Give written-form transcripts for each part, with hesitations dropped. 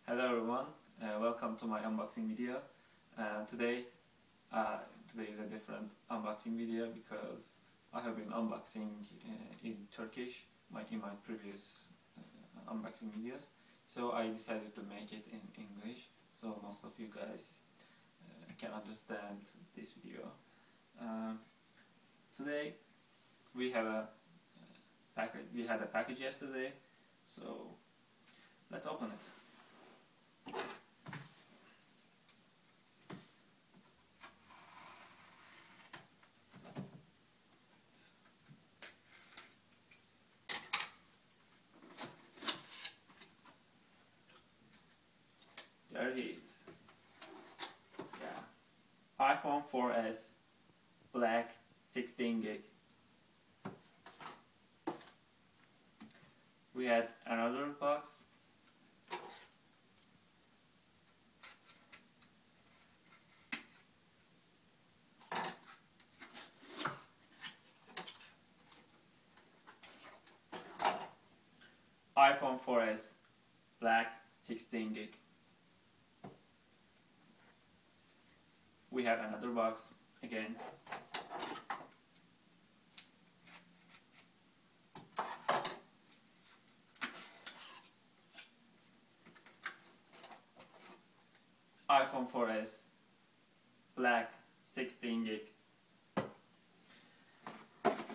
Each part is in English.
Hello everyone, welcome to my unboxing video. Today is a different unboxing video because I have been unboxing in Turkish in my previous unboxing videos. So I decided to make it in English so most of you guys can understand this video. Today we have a package. We had a package yesterday, so let's open it. There it is. Yeah. iPhone 4S Black 16 gig. We had another box. iPhone 4S Black 16 gig. We have another box again. iPhone 4S Black 16 gig.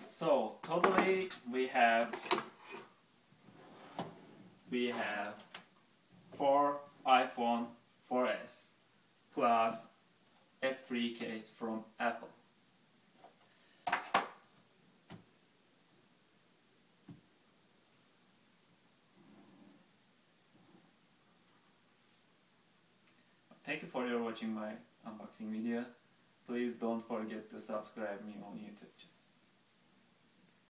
So totally we have 4 iPhone 4S plus a free case from Apple. Thank you for watching my unboxing video. Please don't forget to subscribe me on YouTube.